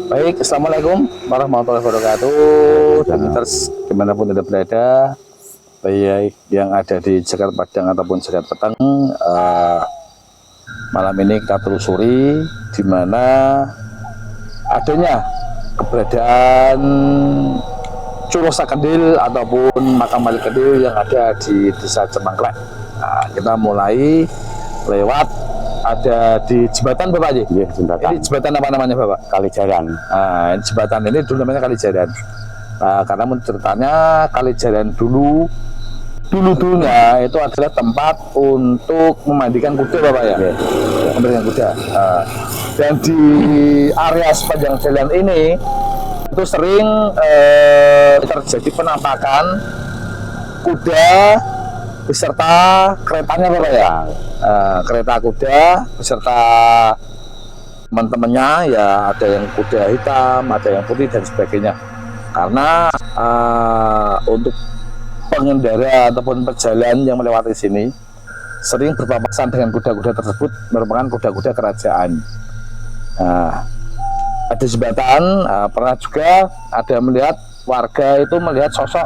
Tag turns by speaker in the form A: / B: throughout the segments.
A: Baik, assalamualaikum warahmatullahi wabarakatuh. Demiters dimanapun Anda berada, baik yang ada di Jakarta Padang ataupun Jakarta Petang, malam ini kita telusuri di mana adanya keberadaan Curug Sakendil ataupun makam Wali Kendil yang ada di Desa Cemangklek. Nah, kita mulai lewat ada di jembatan Bapak Haji.
B: Iya, jembatan.
A: Ini jembatan apa namanya Bapak?
B: Kalijaran.
A: Nah, jembatan ini dulu namanya Kalijaran. Nah, karena menurut ceritanya Kalijaran dulunya itu adalah tempat untuk memandikan kuda Bapak ya.
B: Iya.
A: Memandikan kuda. Nah, dan di area sepanjang jalan ini itu sering terjadi penampakan kuda beserta keretanya Bapak ya. Kereta kuda beserta teman-temannya ya, ada yang kuda hitam, ada yang putih dan sebagainya. Karena untuk pengendara ataupun pejalan yang melewati sini sering berpapasan dengan kuda-kuda tersebut merupakan kuda-kuda kerajaan. Nah, ada jembatan, pernah juga ada melihat warga itu melihat sosok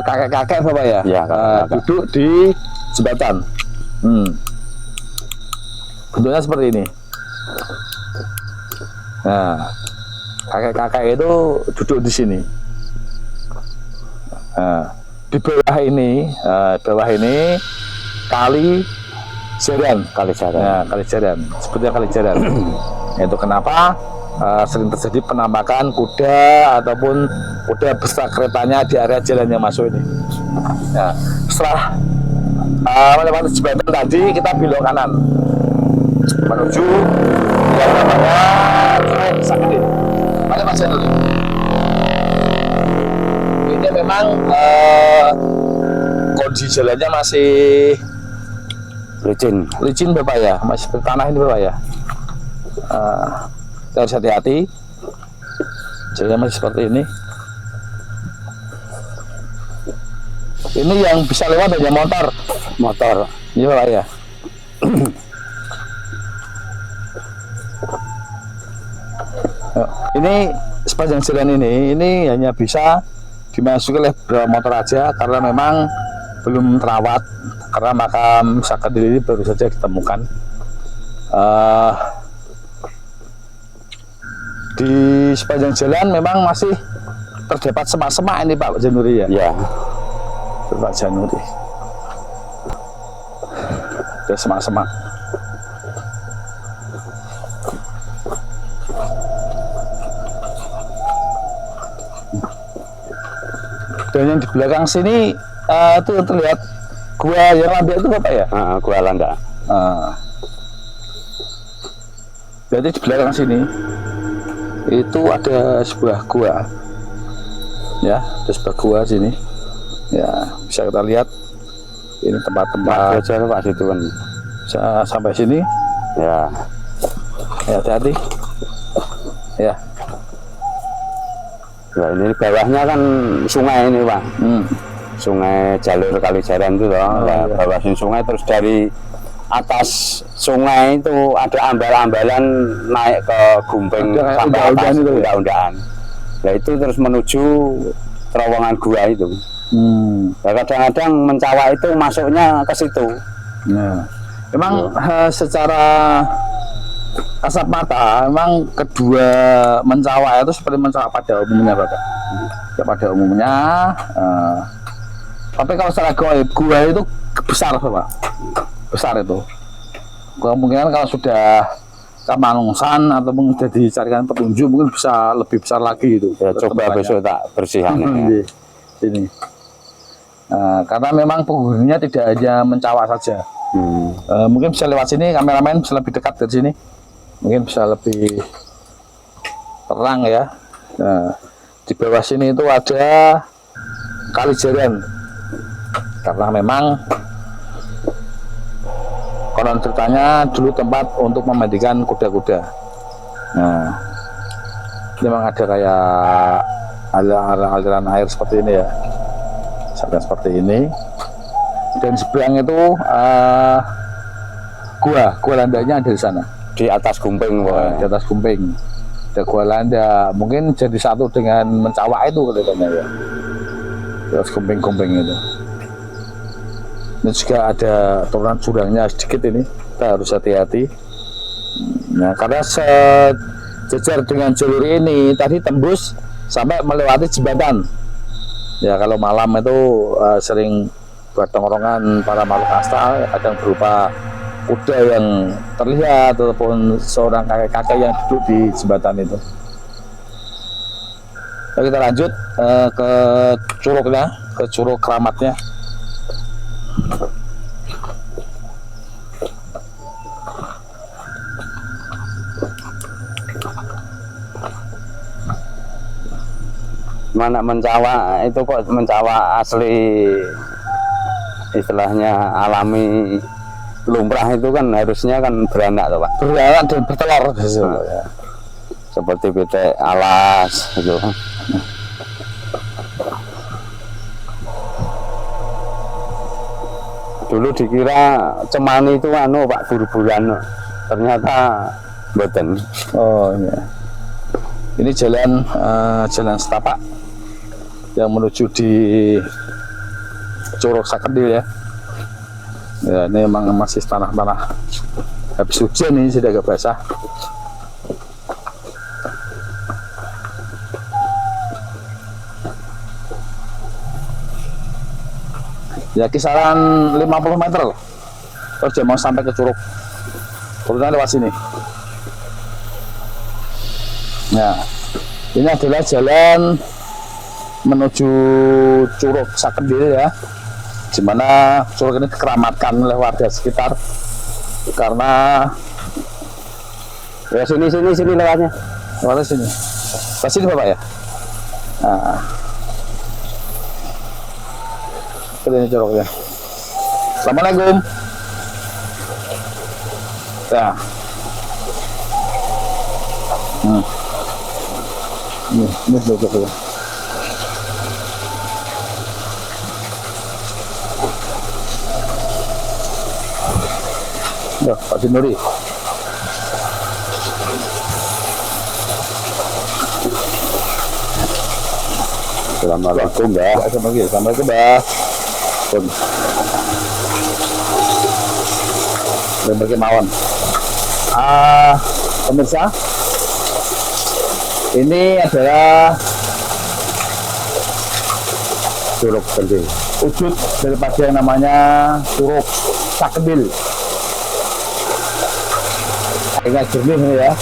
A: kakek-kakek Bapak ya,
B: Ya,
A: duduk di jembatan. Bentuknya seperti ini. Nah, kakek-kakek itu duduk di sini. Nah, di bawah ini Kalijaran. Nah, Kalijaran, sebetulnya Kalijaran. Itu kenapa sering terjadi penampakan kuda ataupun kuda beserta keretanya di area jalan yang masuk ini. Nah, setelah melewati jembatan tadi, kita belok kanan menuju yang namanya Curug Sakendil. Mari Pak Janur. Ini memang kondisi jalannya masih licin Bapak ya, masih bertanah ini Bapak ya. Kita harus hati-hati, jalannya masih seperti ini. Ini yang bisa lewat hanya motor. Iya Pak ya. Ini sepanjang jalan ini hanya bisa dimasuki oleh beberapa motor aja karena memang belum terawat, karena makam Sakendil ini baru saja ditemukan. Di sepanjang jalan memang masih terdapat semak-semak ini Pak Januri ya.
B: Ya.
A: Pak Januri. Ada semak-semak. Dan yang di belakang sini itu terlihat gua yang landak itu Bapak ya?
B: Gua landak.
A: Berarti di belakang sini itu ada sebuah gua, ya, ada sebuah gua sini, ya, bisa kita lihat ini tempat-tempat
B: aja Pak situ kan.
A: Bisa sampai sini,
B: Ya.
A: ya, hati-hati, ya.
B: Nah, ini bawahnya kan sungai ini Pak. Sungai jalur Kalijaran itu loh. Nah,
A: iya.
B: bawah sungai terus dari atas sungai itu ada ambal-ambalan naik ke gumping sampai atas undang-undangan. Nah itu terus menuju terowongan gua itu. Nah, kadang-kadang mencawa itu masuknya ke situ.
A: Nah, memang secara kasat mata, memang kedua mencawa itu seperti mencawa pada umumnya Bapak. Ya, pada umumnya. Tapi kalau secara gaib, gua itu besar Bapak. Besar itu. Kemungkinan kalau sudah kemanungsan ataupun sudah dicarikan petunjuk mungkin bisa lebih besar lagi itu.
B: Ya, coba besok tak bersihkan ya.
A: Ini. Karena memang penghuninya tidak hanya mencawa saja. Mungkin bisa lewat sini, kameramen bisa lebih dekat dari sini. Mungkin bisa lebih terang ya. Nah, di bawah sini itu ada Kalijaran. Karena memang konon ceritanya dulu tempat untuk memandikan kuda-kuda. Nah, memang ada kayak aliran air seperti ini ya, sampai seperti ini. Dan seberang itu gua landanya ada di sana.
B: di atas Gumping
A: di
B: pokoknya.
A: atas Gumping. Ada gua lain ya mungkin jadi satu dengan Mencawak itu kelihatannya ya. Di atas Gumping itu. Ini juga ada turunan jurangnya sedikit ini, kita harus hati-hati. Nah, karena sejajar dengan jalur ini tadi tembus sampai melewati jembatan. Ya kalau malam itu sering buat tongkrongan para makhluk astral, kadang berupa kuda yang terlihat ataupun seorang kakek-kakek yang duduk di jembatan itu. Nah, kita lanjut ke curugnya, ke curug keramatnya.
B: Mana Mencawak itu kok Mencawak asli istilahnya alami lumrah itu kan harusnya kan beranak tuh Pak.
A: Beranak dan bertelur
B: Ya. Seperti pitik alas gitu. Dulu dikira cemani itu anu Pak buru-buran, ternyata mboten.
A: Oh iya. Ini jalan jalan setapak yang menuju di Curug Sakedil ya. Ya ini memang masih tanah-tanah habis hujan ini sudah agak basah. Ya kisaran 50 meter loh. Terus dia mau sampai ke Curug. Turunnya lewat sini. Nah, ini adalah jalan menuju Curug Sakedil ya, di mana curug ini dikeramatkan oleh warga sekitar karena
B: Ya sini lewatnya.
A: lewatnya sini. Ke sini Bapak ya. Nah, ini curugnya. Assalamualaikum. Ya. Ini betul. Ya, Pak Sinuri.
B: Assalamualaikum ya.
A: Assalamualaikum Mbak. Pun. Berbagai mawon. Pemirsa, ini adalah
B: Curug Sakedil.
A: wujud daripada yang namanya Curug Sakedil. Airnya jernih ini ya.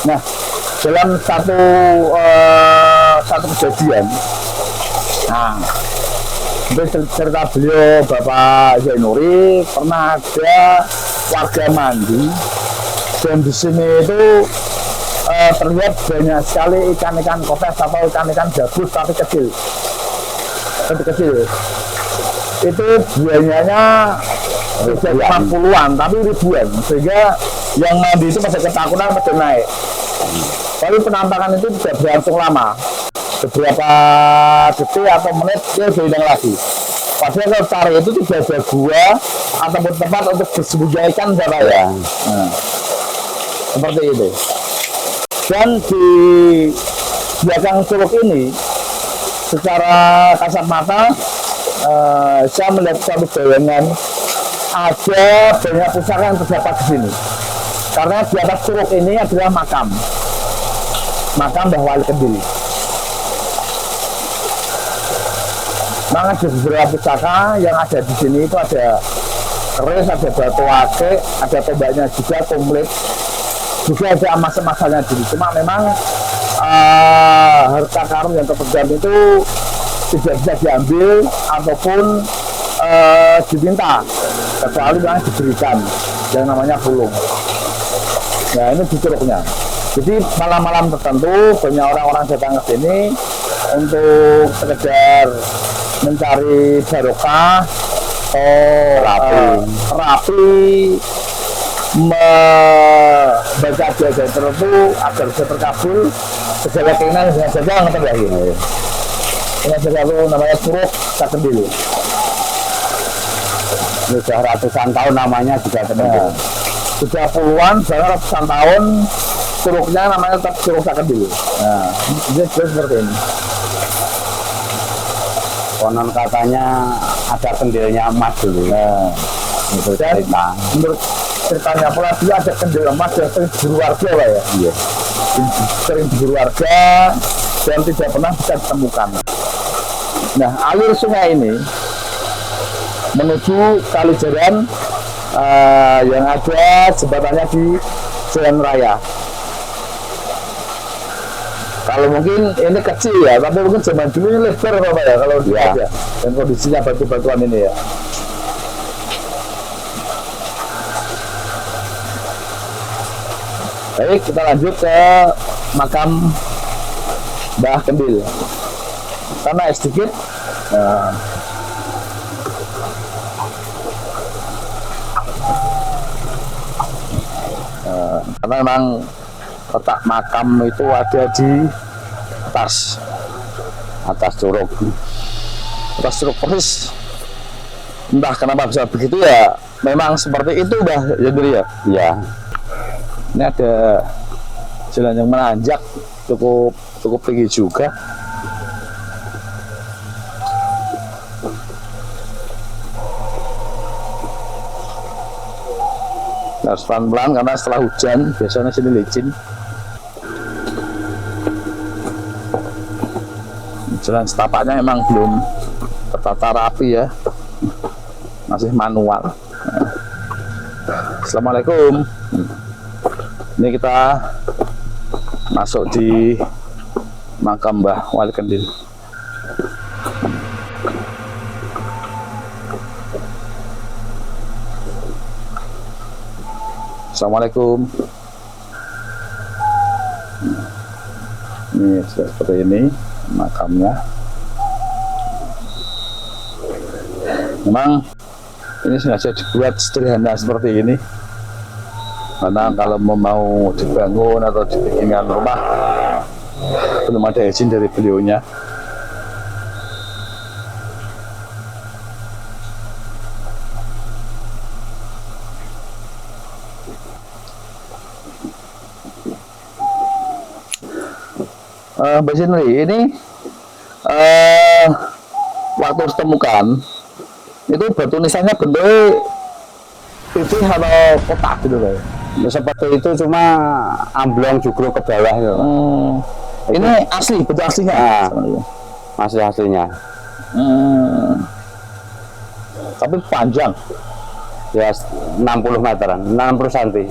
A: Nah, dalam satu kejadian, nah, cerita beliau Bapak Zainuri pernah ada warga mandi dan di sini itu terlihat banyak sekali ikan-ikan kopes atau ikan-ikan gabus tapi kecil. Itu buayanya tidak puluhan tapi ribuan, sehingga yang mandi itu pada ketakutan pada naik. Tapi penampakan itu tidak berlangsung lama, beberapa detik atau menit dia hilang lagi. Padahal kalau tarik itu tidak ada gua ataupun tempat untuk bersembunyi ikan Bapak ya. Nah, seperti itu. Dan di belakang curug ini secara kasat mata saya melihat satu bayangan ada banyak pusaka yang terdapat di sini. Karena di atas curug ini adalah makam Mbah Wali Kediri. Maka ada beberapa pusaka yang ada di sini itu ada keris, ada batu akik, ada tombaknya juga komplit, juga ada emas-emasannya dulu. Cuma memang harta karun yang terpendam itu tidak bisa diambil ataupun diminta, kecuali memang diberikan yang namanya pulung. Nah ini di curugnya. Jadi malam-malam tertentu banyak orang-orang datang ke sini untuk sekedar mencari barokah atau terapi, membaca doa tertentu agar bisa terkabul segala keinginan dengan saja yang terbaik. Ini ada satu namanya Curug Sakedil.
B: sudah ratusan tahun namanya juga
A: Nah,
B: Sakendil.
A: sudah puluhan, bahkan ratusan tahun curugnya namanya tetap Curug Sakendil. Nah, ini seperti ini.
B: Konon katanya ada kendilnya emas dulu.
A: Nah,
B: Menurut
A: dan
B: cerita.
A: menurut ceritanya pula dia ada kendil emas yang sering diburu warga, Pak ya.
B: Iya.
A: Sering diburu warga dan tidak pernah bisa ditemukan. Nah, alur sungai ini menuju Kalijaran yang ada jembatannya di Jalan Raya. Kalau mungkin ini kecil ya, tapi mungkin zaman dulu ini lebar Pak ya kalau dilihat ya. Dan kondisinya batu-batuan ini ya. Baik, kita lanjut ke makam Mbah Kendil. Sana sedikit. Nah. Karena memang letak makam itu ada di atas curug persis. Entah kenapa bisa begitu ya, memang seperti itu Mbah Yandri ya.
B: Iya.
A: Ini ada jalan yang menanjak cukup tinggi juga. Harus pelan-pelan karena setelah hujan biasanya sini licin. Jalan setapaknya memang belum tertata rapi ya, masih manual. Assalamualaikum. Ini kita masuk di makam Mbah Wali Kendil. Assalamualaikum. Ini sudah seperti ini makamnya. Memang ini sengaja dibuat sederhana seperti ini karena kalau mau dibangun atau dibikinkan rumah belum ada izin dari beliaunya. Mbak Sinri, ini waktu ditemukan itu batu nisannya bentuk pipih atau kotak gitu loh.
B: Seperti itu, cuma amblong juga ke bawah itu.
A: Ini asli, betul aslinya.
B: Nah, masih aslinya.
A: Tapi panjang.
B: Ya 60 meteran, 60 cm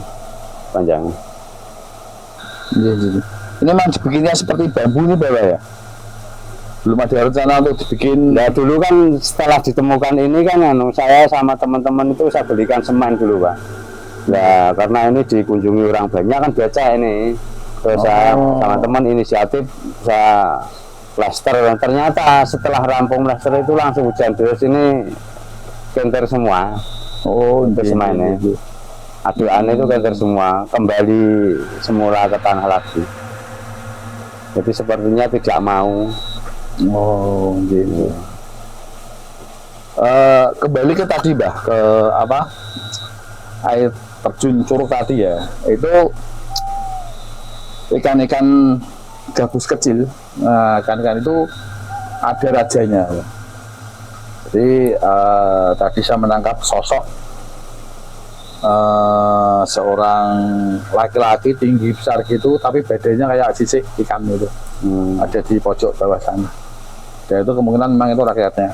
B: panjangnya.
A: Ini memang dibikinnya seperti bambu ini Bapak ya? Belum ada rencana untuk dibikin.
B: Nah dulu kan setelah ditemukan ini kan saya sama teman-teman itu saya belikan semen dulu Pak. Nah karena ini dikunjungi orang banyak kan baca ini. Terus saya sama teman inisiatif saya plaster. Ternyata setelah rampung plaster itu langsung hujan terus, ini kenter semua. Untuk semen ini. Aduan itu kenter semua, kembali semula ke tanah lagi. Jadi sepertinya tidak mau.
A: Gitu. Kembali ke tadi Mbah, ke apa? Air terjun curug tadi ya. Itu ikan-ikan gabus kecil. Nah, ikan-ikan itu ada rajanya. Jadi tadi saya menangkap sosok seorang laki-laki tinggi besar gitu, tapi badannya kayak sisik ikan itu. Ada di pojok bawah sana. Dan itu kemungkinan memang itu rakyatnya.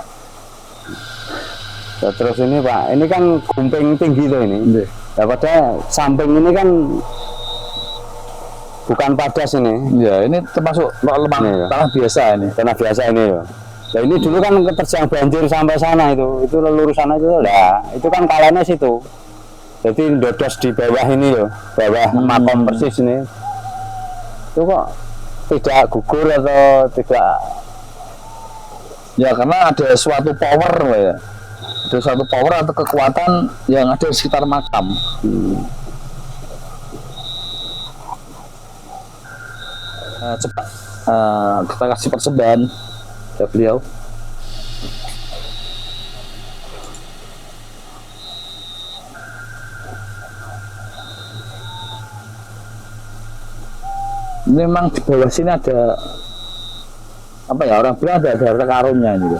B: Ya, terus ini Pak, ini kan gumping tinggi tuh ini. Ya, pada samping ini kan bukan padas ini.
A: Ya, ini termasuk lemah tanah biasa ini.
B: Tanah biasa ini loh. Nah ini dulu kan keterjang banjir sampai sana itu lurusan itu. Nah itu kan kalanya situ. Jadi dodos di bawah ini loh, bawah makam persis ini. Itu kok tidak gugur atau tidak?
A: Ya karena ada suatu power ya. Ada suatu power atau kekuatan yang ada di sekitar makam. Cepat kita kasih persembahan ke beliau. memang di bawah sini ada apa ya, orang bilang ada harta karunnya gitu.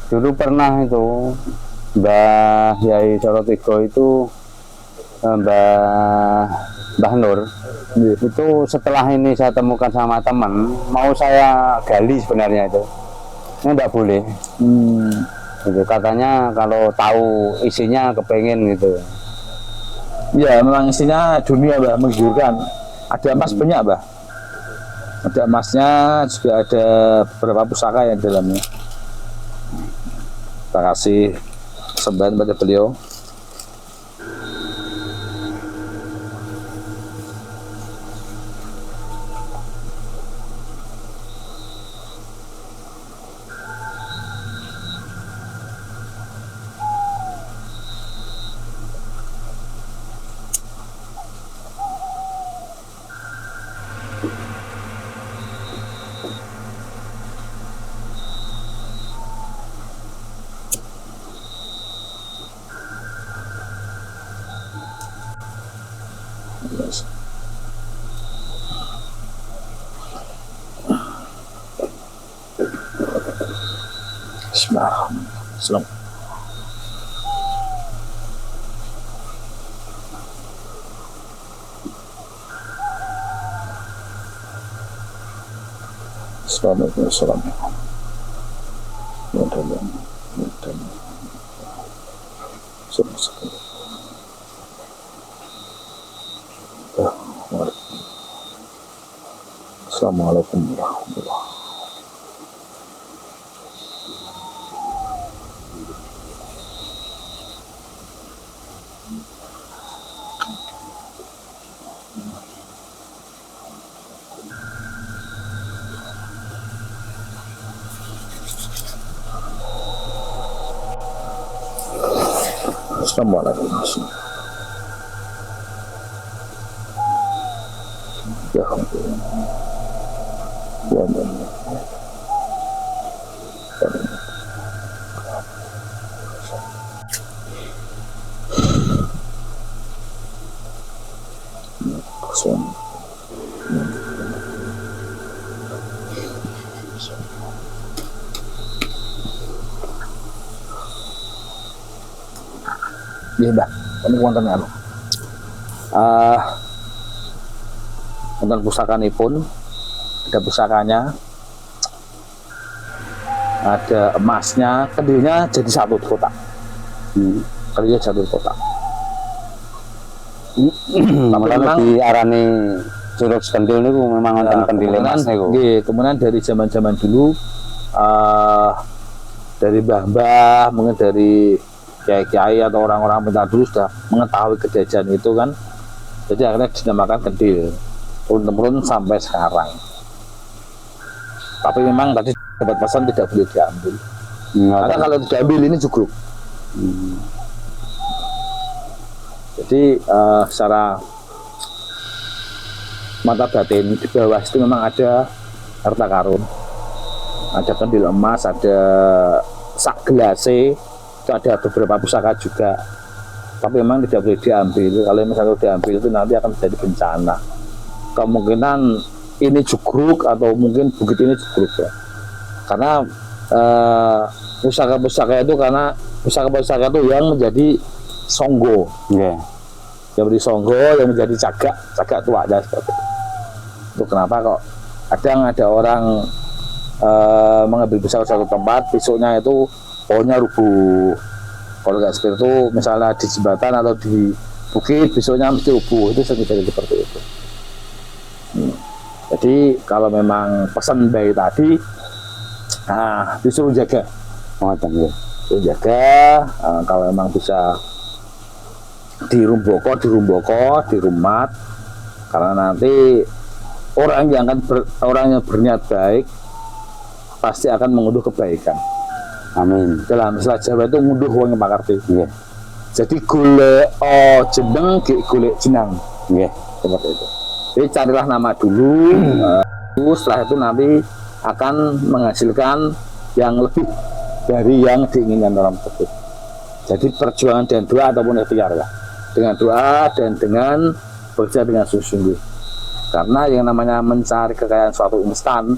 B: Dulu pernah itu Mbah Yai Sorotigo itu Mbah Nur itu setelah ini saya temukan sama teman, mau saya gali sebenarnya itu enggak boleh. Gitu. Katanya kalau tahu isinya kepengen gitu.
A: Ya memang isinya dunia Mbah, menggiurkan. Ada emas banyak Mbah, ada emasnya, juga ada beberapa pusaka yang di dalamnya. Terima kasih sembahan pada beliau. Bismillahirrahmanirrahim. Assalamualaikum. Assalamualaikum warahmatullahi. Assalamualaikum. Ya Alhamdulillah. Ya Allah. Iya Mbak, ini wonten anu. Wonten pusakanipun, ada pusakanya, ada emasnya, kedirinya jadi satu kotak. Kedirinya satu kotak.
B: Memang di arane Curug Kendil niku memang wonten kendil emas niku.
A: Nggih, kemudian dari zaman-zaman dulu dari mbah-mbah, mungkin dari kiai-kiai atau orang-orang pintar dulu sudah mengetahui kejadian itu kan, jadi akhirnya dinamakan kendil turun-temurun sampai sekarang. Tapi memang tadi dapat pesan tidak boleh diambil, karena kalau diambil ini jugruk. Jadi secara mata batin di bawah itu memang ada harta karun, ada kendil emas, ada sak gelase, itu ada beberapa pusaka juga, tapi memang tidak boleh diambil. Kalau misalnya diambil itu nanti akan menjadi bencana. Kemungkinan ini jugruk atau mungkin bukit ini jugruk ya, karena pusaka-pusaka itu, karena pusaka-pusaka itu yang menjadi songgo, yang menjadi songgo, yang menjadi cagak tua dan seperti itu. Itu kenapa kok ada orang mengambil pusaka satu tempat, besoknya itu pohonnya rubuh. Kalau nggak seperti itu, misalnya di jembatan atau di bukit, besoknya mesti rubuh. Itu sering terjadi seperti itu. Jadi kalau memang pesan bayi tadi, disuruh jaga, disuruh jaga. Kalau memang bisa dirumboko, dirumat, karena nanti orang yang berniat baik pasti akan mengunduh kebaikan. Amin. Dalam istilah Jawa itu ngunduh wong pakarti. Nggih. Jadi golek jeneng golek jenang. Nggih, seperti itu. Jadi carilah nama dulu. Setelah itu nanti akan menghasilkan yang lebih dari yang diinginkan orang tersebut. Jadi perjuangan dengan doa ataupun ikhtiar ya. Dengan doa dan dengan bekerja dengan sungguh-sungguh. Karena yang namanya mencari kekayaan suatu instan,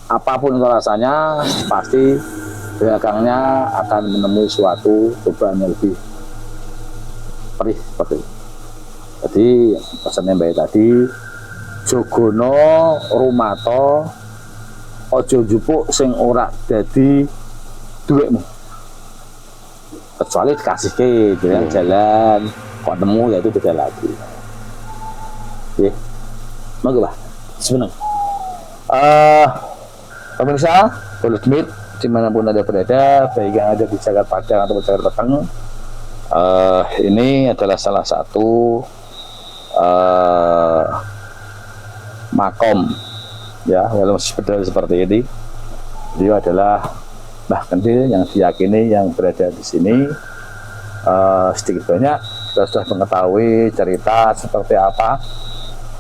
A: apapun itu rasanya, pasti belakangnya akan menemui suatu beban yang lebih perih seperti itu. Jadi pesannya Mbak tadi, jogono rumato ojo jupuk sing ora dadi duitmu, kecuali dikasih ke jalan kok nemu ya itu beda lagi. Oke, monggo Pak. Sebenarnya pemirsa Bulet Meet dimanapun Anda berada, baik yang ada di Jakarta Padang atau Jakarta Petang, ini adalah salah satu makom ya, walau sepeda seperti ini. Dia adalah Mbah Kendil yang diyakini yang berada di sini. Sedikit banyak kita sudah mengetahui cerita seperti apa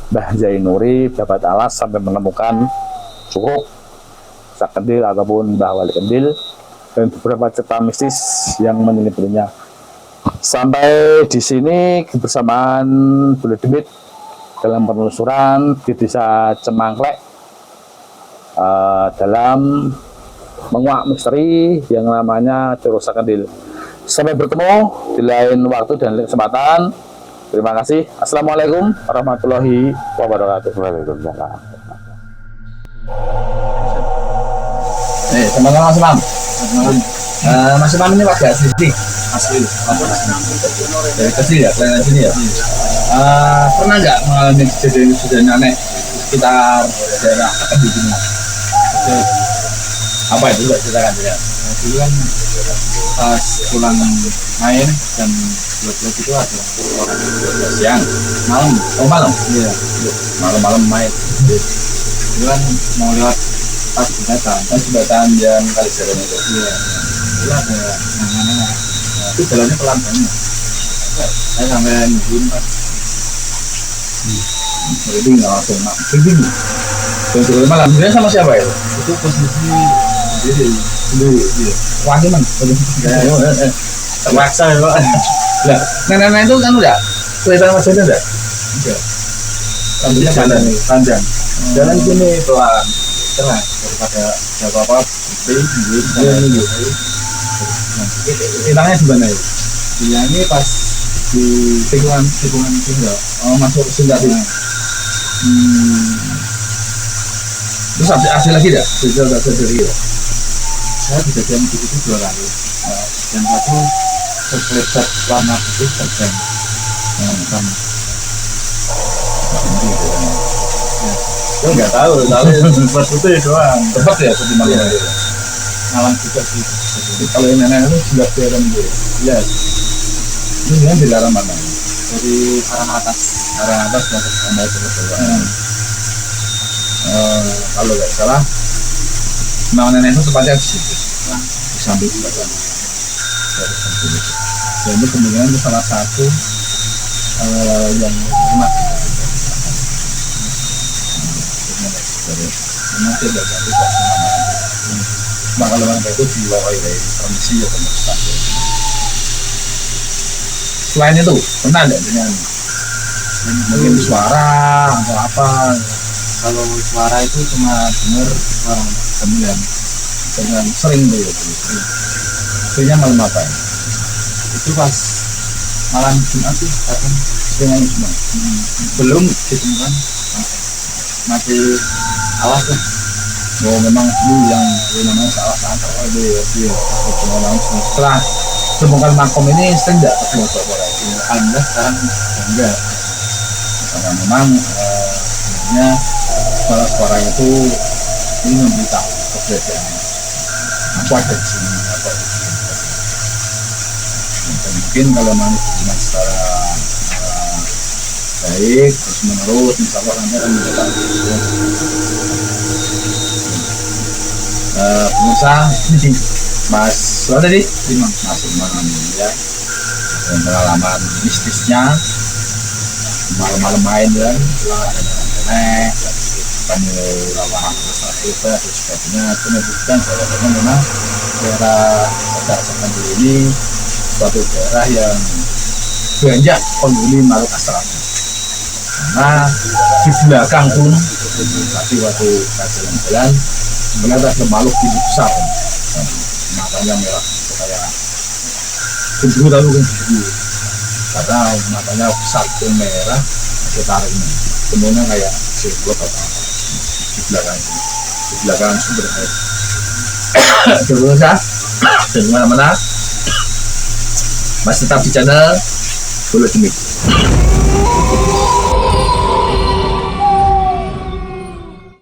A: Mbah Zainuri Babat Alas sampai menemukan Curug Sak Kendil ataupun Mbah Wali Kendil, dan beberapa cerita mistis yang menyeliputinya. Sampai di sini kebersamaan Bulet Meet dalam penelusuran di desa Cemangklek dalam menguak misteri yang namanya Curug Sak Kendil. Sampai bertemu di lain waktu dan kesempatan. Terima kasih. Assalamualaikum warahmatullahi wabarakatuh.
B: Waalaikumsalam.
C: Teman-teman Mas Imam. Mas Imam ini warga asli sini? Asli. Dari kecil ya, kalian sini ya? Pernah nggak mengalami kejadian aneh di sekitar daerah di sini? Apa itu? Coba ceritakan ya.
D: Dulu kan pas pulang main jam 12 itu ada orang
C: Siang,
D: malam,
C: malam.
D: iya,
C: Malam-malam main.
D: dulu kan mau lewat pas jembatan,
C: Jembatan yang kali jalan itu.
D: iya, itu ada namanya,
C: Itu jalannya pelan banget.
D: saya sampai nungguin pas
C: Jadi nggak langsung mak. Bingung. Dan jalan malam. Dia sama siapa itu?
D: itu posisi sendiri,
C: Sendiri.
D: iya,
C: Wah gimana?
D: terpaksa ya Pak.
C: Lah, nenek-nenek itu kan udah kelihatan wajahnya udah.
D: Enggak,
C: Rambutnya
D: jalan
C: panjang. Jalan gini pelan.
D: terang daripada ada apa-apa berhenti nungguin
C: Hilangnya di mana itu?
D: dia ini pas di tikungan tinggal.
C: Oh, masuk ke sini tadi. Terus asli lagi dah? Sudah lagi ya?
D: Saya kejadian di situ 2 kali. Yang satu terpeleset warna putih terbang hitam.
C: Gue nggak tahu,
D: Pas putih doang.
C: tempat ya seperti mana?
D: Iya. Malam juga sih.
C: Jadi kalau yang nenek itu sudah kelihatan gitu.
D: Iya,
C: Ini dia dilarang mana?
D: dari arah atas.
C: Arah atas ke bawah ke bawah. Kalau nggak salah, memang nenek itu tempatnya di situ, di samping sebelah. Dan itu kemungkinan itu salah satu yang rumah. Nanti ada ganti kok cuma kalau mereka itu diwarai dari permisi ya pemerintah. Selain itu pernah ada dengan mungkin suara atau apa?
D: Kalau suara itu cuma dengar suara
C: Kemudian dengan sering tuh ya, seringnya malam apa ya?
D: itu pas malam Jumat sih kadang
C: Dengan semua.
D: belum ditemukan, masih awas lah.
C: Oh memang dulu yang namanya salah-salah itu ya.
D: Iya,
C: Setelah temukan makom ini sering nggak ketemu suara itu?
D: alhamdulillah sekarang enggak.
C: Karena memang sebenarnya suara itu ini memberitahu keberadaannya. Aku ada di sini, aku ada di sini. Dan mungkin kalau memang hubungan secara baik terus menerus, insya Allah nanti akan mendapat pemirsa ini Mas Lo tadi Mas Imam ya, dengan pengalaman mistisnya malam-malam main dan nenek kamu lawan kita dan sebagainya, itu menunjukkan bahwa memang daerah Sak Kendil ini suatu daerah yang banyak penghuni makhluk astral. Nah, di belakang pun tadi waktu jalan-jalan melihat ada makhluk tinggi besar, matanya merah kayak gendruwo, tahu gendruwo, karena matanya besar dan merah, ada taringnya, kemudian kayak jenggot atau apa di belakang sumber air. Terus ya, dan mana-mana masih tetap di channel Bolo Cemik.